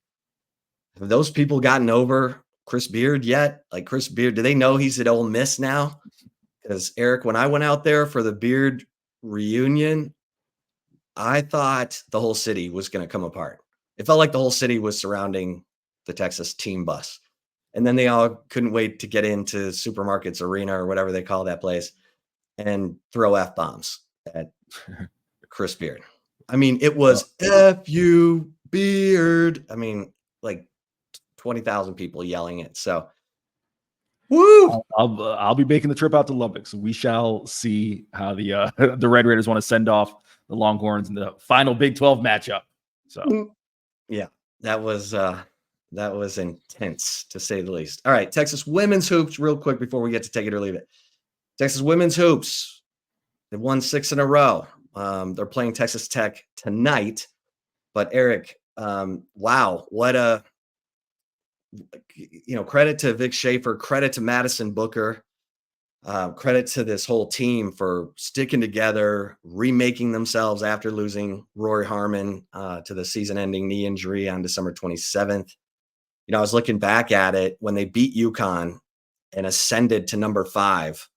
Have those people gotten over Chris Beard yet? Like Chris Beard, do they know he's at Ole Miss now? Because Eric, when I went out there for the Beard reunion, I thought the whole city was going to come apart. It felt like the whole city was surrounding the Texas team bus. And then they all couldn't wait to get into Supermarkets Arena or whatever they call that place and throw F-bombs at Chris Beard. I mean, it was F you Beard. I mean, like 20,000 people yelling it. So, woo! I'll be making the trip out to Lubbock, so we shall see how the the Red Raiders want to send off the Longhorns in the final Big 12 matchup. So, yeah, that was intense to say the least. All right, Texas women's hoops, real quick before we get to take it or leave it. Texas women's hoops, they've won 6 in a row. They're playing Texas Tech tonight. But Eric, wow, what a credit to Vic Schaefer, credit to Madison Booker, credit to this whole team for sticking together, remaking themselves after losing Rory Harmon to the season-ending knee injury on December 27th. I was looking back at it when they beat UConn and ascended to number 5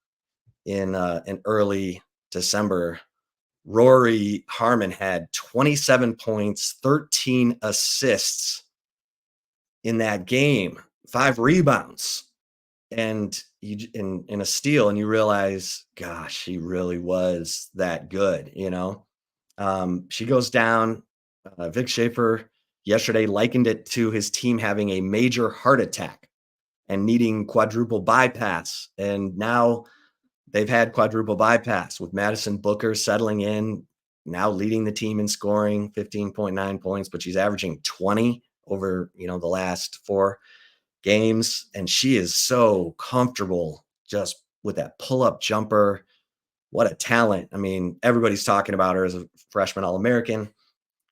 in early December. Rory Harmon had 27 points, 13 assists in that game, 5 rebounds, and in a steal, and you realize, gosh, she really was that good. She goes down. Vic Schaefer yesterday likened it to his team having a major heart attack and needing quadruple bypass. And now They've had quadruple bypass with Madison Booker settling in, now leading the team in scoring, 15.9 points, but she's averaging 20 over, the last 4 games. And she is so comfortable just with that pull-up jumper. What a talent. I mean, everybody's talking about her as a freshman All-American.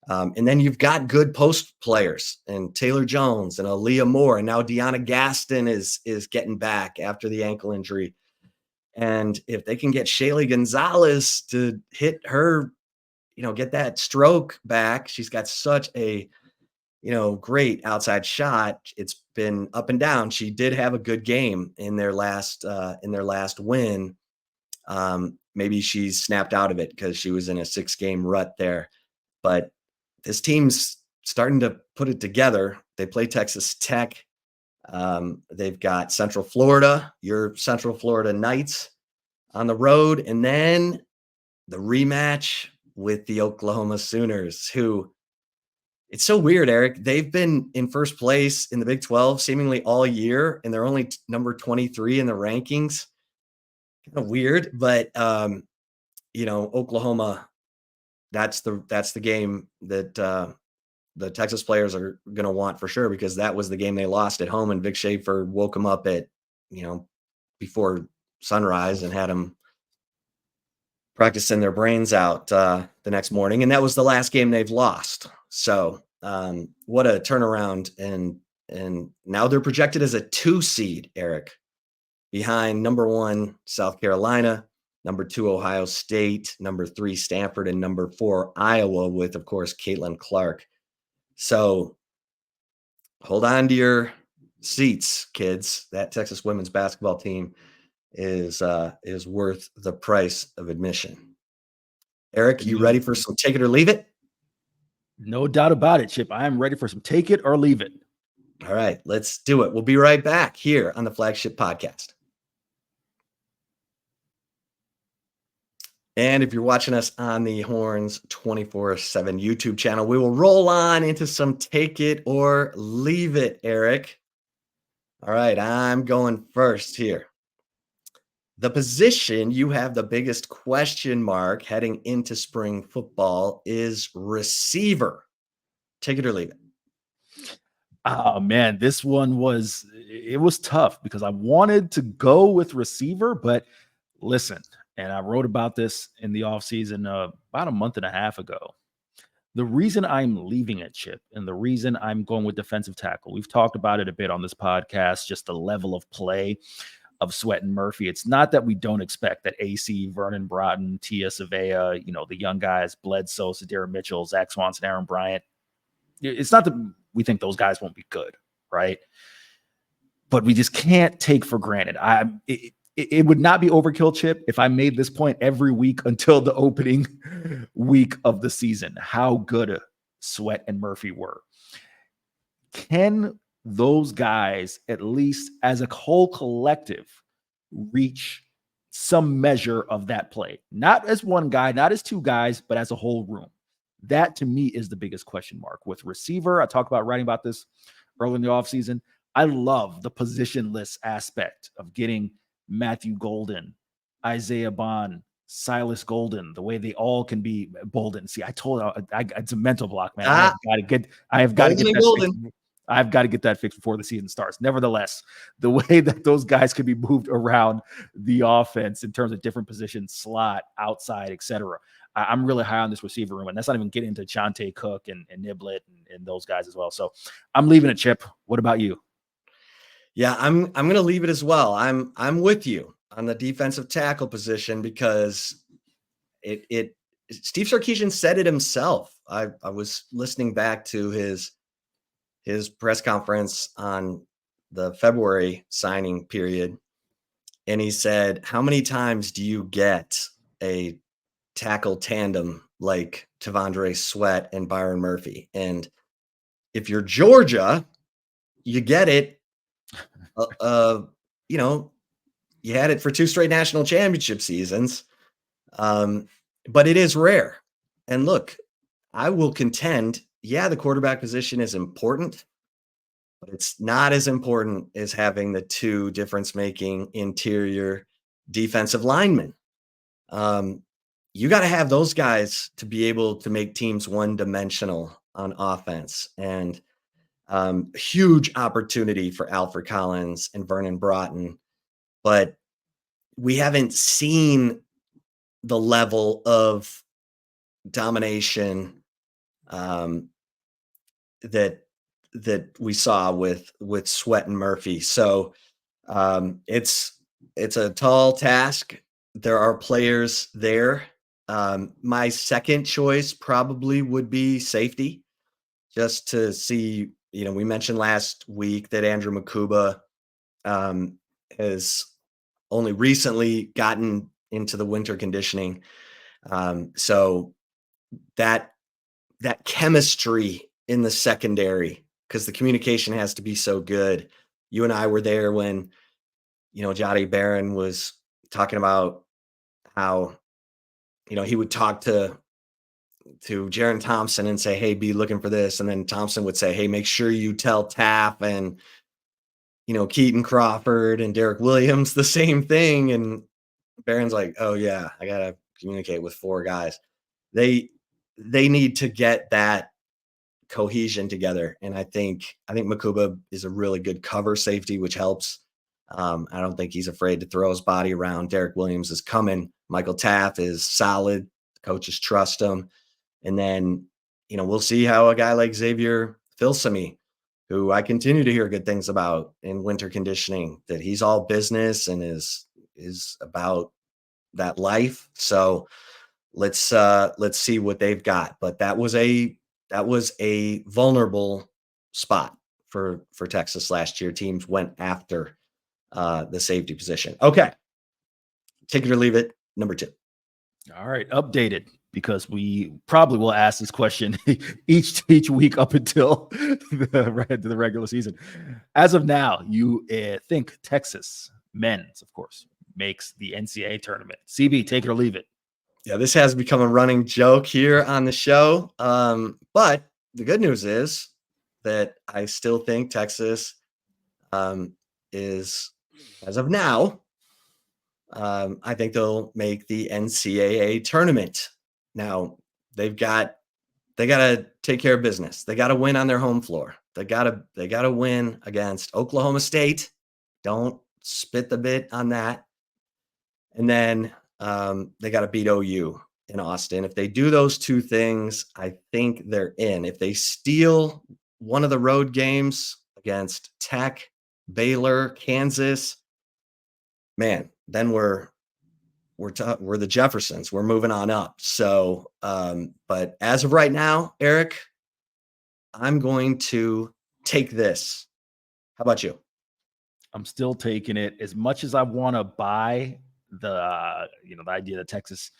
And then you've got good post players and Taylor Jones and Aaliyah Moore. And now Deanna Gaston is getting back after the ankle injury. And if they can get Shaylee Gonzalez to hit her, get that stroke back, she's got such a, great outside shot. It's been up and down. She did have a good game in their last win. Maybe she's snapped out of it because she was in a 6-game rut there. But this team's starting to put it together. They play Texas Tech. They've got Central Florida, your Central Florida Knights on the road, and then the rematch with the Oklahoma Sooners, who it's so weird, Eric. They've been in first place in the Big 12 seemingly all year, and they're only number 23 in the rankings. Kind of weird, but Oklahoma, that's the game that the Texas players are going to want for sure, because that was the game they lost at home, and Vic Schaefer woke them up at, before sunrise and had them practicing their brains out the next morning. And that was the last game they've lost. So what a turnaround. And now they're projected as a 2 seed, Eric, behind number 1, South Carolina, number 2, Ohio State, number 3, Stanford, and number 4, Iowa, with, of course, Caitlin Clark. So hold on to your seats, kids. That Texas women's basketball team is worth the price of admission. Eric, you ready for some take it or leave it? No doubt about it, Chip. I am ready for some take it or leave it. All right, let's do it. We'll be right back here on the Flagship Podcast. And if you're watching us on the Horns 24/7 YouTube channel, we will roll on into some take it or leave it, Eric. All right, I'm going first here. The position you have the biggest question mark heading into spring football is receiver. Take it or leave it. Oh man, this one was tough because I wanted to go with receiver, but listen, and I wrote about this in the offseason about a month and a half ago. The reason I'm leaving it, Chip, and the reason I'm going with defensive tackle, we've talked about it a bit on this podcast, just the level of play of Sweat and Murphy. It's not that we don't expect that AC, Vernon Broughton, Tia Savea, the young guys, Bledsoe, Sadira Mitchell, Zach Swanson, Aaron Bryant. It's not that we think those guys won't be good, right? But we just can't take for granted. It would not be overkill, Chip, if I made this point every week until the opening week of the season, how good Sweat and Murphy were. Can those guys, at least as a whole collective, reach some measure of that play? Not as one guy, not as 2 guys, but as a whole room. That, to me, is the biggest question mark. With receiver, I talked about writing about this early in the offseason. I love the positionless aspect of getting Matthew Golden, Isaiah Bond, Silas Golden, the way they all can be Bolden. See, I told you, it's a mental block, man. I have got to get that fixed. I've got to get that fixed before the season starts. Nevertheless, the way that those guys can be moved around the offense in terms of different positions, slot, outside, etc. I'm really high on this receiver room, and that's not even getting into Chante Cook and Niblett and those guys as well. So I'm leaving it, Chip. What about you? Yeah, I'm going to leave it as well. I'm with you on the defensive tackle position because Steve Sarkisian said it himself. I was listening back to his press conference on the February signing period, and he said, "How many times do you get a tackle tandem like Tavondre Sweat and Byron Murphy? And if you're Georgia, you get it. You had it for 2 straight national championship seasons, but it is rare. And look, I will contend, yeah, the quarterback position is important, but it's not as important as having the 2 difference-making interior defensive linemen. You got to have those guys to be able to make teams one-dimensional on offense. And huge opportunity for Alfred Collins and Vernon Broughton. But we haven't seen the level of domination that we saw with Sweat and Murphy. So it's a tall task. There are players there. My second choice probably would be safety, just to see. We mentioned last week that Andrew Makuba has only recently gotten into the winter conditioning. So that chemistry in the secondary, because the communication has to be so good. You and I were there when, Jody Barron was talking about how, he would talk to Jaron Thompson and say, hey, be looking for this. And then Thompson would say, hey, make sure you tell Tapp and, Keaton Crawford and Derek Williams the same thing. And Barron's like, oh yeah, I got to communicate with 4 guys. They need to get that cohesion together. And I think Makuba is a really good cover safety, which helps. I don't think he's afraid to throw his body around. Derek Williams is coming. Michael Taft is solid. Coaches trust him. And then, we'll see how a guy like Xavier Filsamy, who I continue to hear good things about in winter conditioning, that he's all business and is about that life. So let's see what they've got. But that was a vulnerable spot for Texas last year. Teams went after the safety position. Okay. Take it or leave it. Number 2. All right. Updated, because we probably will ask this question each week up until the regular season. As of now, you think Texas men's, of course, makes the NCAA tournament. CB, take it or leave it. Yeah, this has become a running joke here on the show. But the good news is that I still think Texas is, as of now, I think they'll make the NCAA tournament. Now, they got to take care of business. They got to win on their home floor. They got to win against Oklahoma State. Don't spit the bit on that. And then they got to beat OU in Austin. If they do those 2 things, I think they're in. If they steal one of the road games against Tech, Baylor, Kansas, man, then we're the Jeffersons. We're moving on up. So, but as of right now, Eric, I'm going to take this. How about you? I'm still taking it. As much as I want to buy the idea that Texas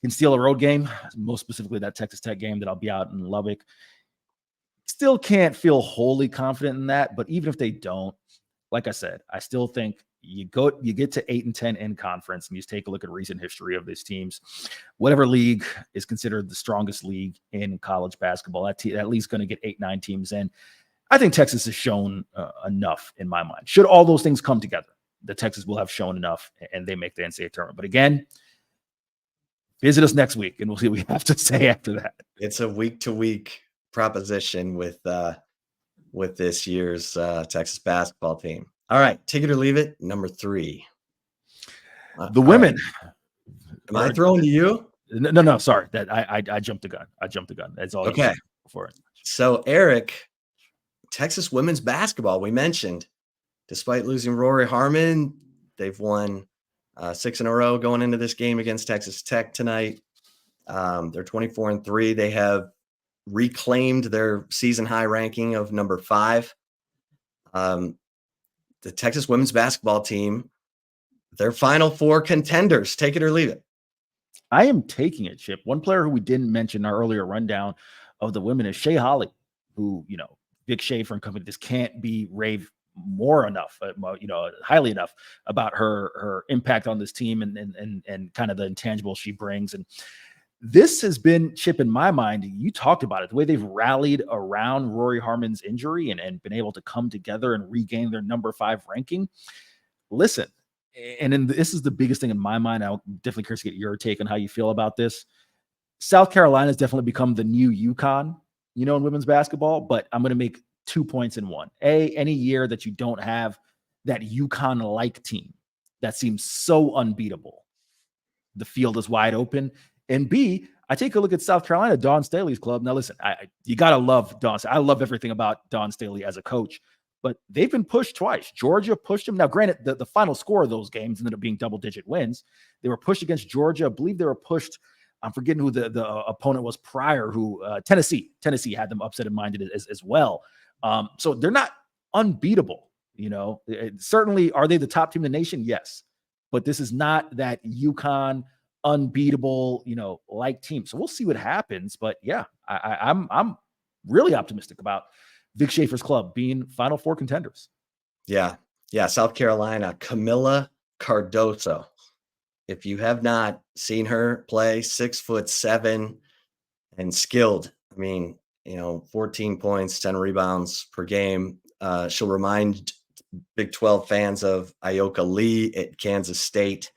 can steal a road game, most specifically that Texas Tech game that I'll be out in Lubbock, still can't feel wholly confident in that. But even if they don't, like I said, I still think you get to 8-10 in conference, and you take a look at recent history of these teams. Whatever league is considered the strongest league in college basketball, at least going to get 8-9 teams in. I think Texas has shown enough in my mind. Should all those things come together, the Texas will have shown enough, and they make the NCAA tournament. But again, visit us next week, and we'll see what we have to say after that. It's a week-to-week proposition with this year's Texas basketball team. All right, take it or leave it. Number 3. The women. Right. Am I throwing to you? No, sorry. That I jumped the gun. That's all. Okay. For it. So, Eric, Texas women's basketball, we mentioned, despite losing Rory Harmon, they've won 6 in a row going into this game against Texas Tech tonight. They're 24-3. They have reclaimed their season high ranking of number 5. The Texas women's basketball team, their Final Four contenders. Take it or leave it. I am taking it, Chip. One player who we didn't mention in our earlier rundown of the women is Shea Holly, who, Big Shea from company just can't be raved more enough, highly enough about her impact on this team and kind of the intangible she brings. And this has been, Chip, in my mind, you talked about it, the way they've rallied around Rory Harmon's injury and been able to come together and regain their number 5 ranking. Listen, and then this is the biggest thing in my mind. I'm definitely curious to get your take on how you feel about this. South Carolina has definitely become the new UConn, in women's basketball, but I'm going to make 2 points in one. Any year that you don't have that UConn-like team that seems so unbeatable, the field is wide open. And B, I take a look at South Carolina, Dawn Staley's club. Now, listen, you got to love Dawn. I love everything about Dawn Staley as a coach, but they've been pushed twice. Georgia pushed them. Now, granted, the final score of those games ended up being double-digit wins. They were pushed against Georgia. I believe they were pushed. I'm forgetting who the opponent was prior, who Tennessee. Tennessee had them upset and minded as well. So they're not unbeatable. Certainly, are they the top team in the nation? Yes. But this is not that UConn unbeatable, like team. So we'll see what happens. But yeah, I'm really optimistic about Vic Schaefer's club being Final Four contenders. Yeah. South Carolina, Camilla Cardoso. If you have not seen her play, 6'7" and skilled, 14 points, 10 rebounds per game. She'll remind Big 12 fans of Ioka Lee at Kansas State.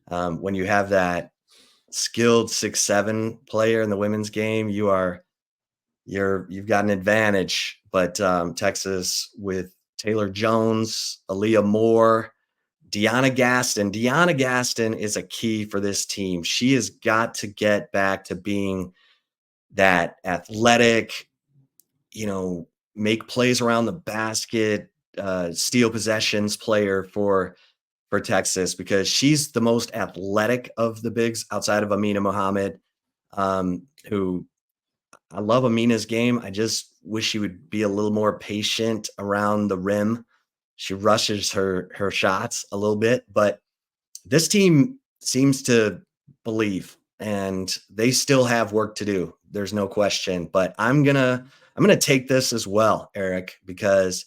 When you have that skilled 6'7" player in the women's game, you've got an advantage. But Texas with Taylor Jones, Aaliyah Moore, Deanna Gaston is a key for this team. She has got to get back to being that athletic, make plays around the basket, steal possessions player for Texas, because she's the most athletic of the bigs outside of Amina Mohammed, who I love Amina's game. I just wish she would be a little more patient around the rim. She rushes her shots a little bit, but this team seems to believe, and they still have work to do. There's no question, but I'm going to take this as well, Eric, because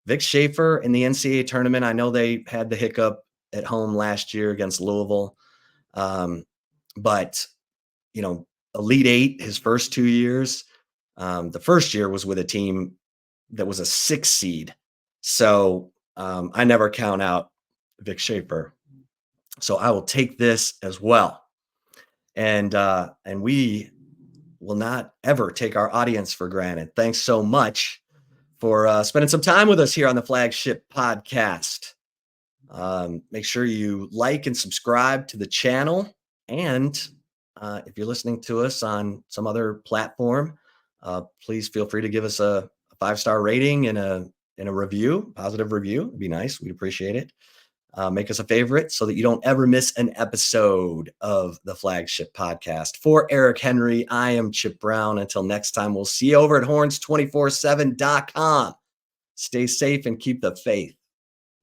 Vic Schaefer in the NCAA tournament, I know they had the hiccup at home last year against Louisville. But Elite Eight, his first 2 years, the first year was with a team that was a 6 seed. So I never count out Vic Schaefer. So I will take this as well. And we will not ever take our audience for granted. Thanks so much for spending some time with us here on the Flagship podcast. Make sure you like and subscribe to the channel. And if you're listening to us on some other platform, please feel free to give us a 5-star rating and a review, positive review. It'd be nice. We'd appreciate it. Make us a favorite so that you don't ever miss an episode of the Flagship podcast. For Eric Henry, I am Chip Brown. Until next time, we'll see you over at horns247.com. Stay safe and keep the faith.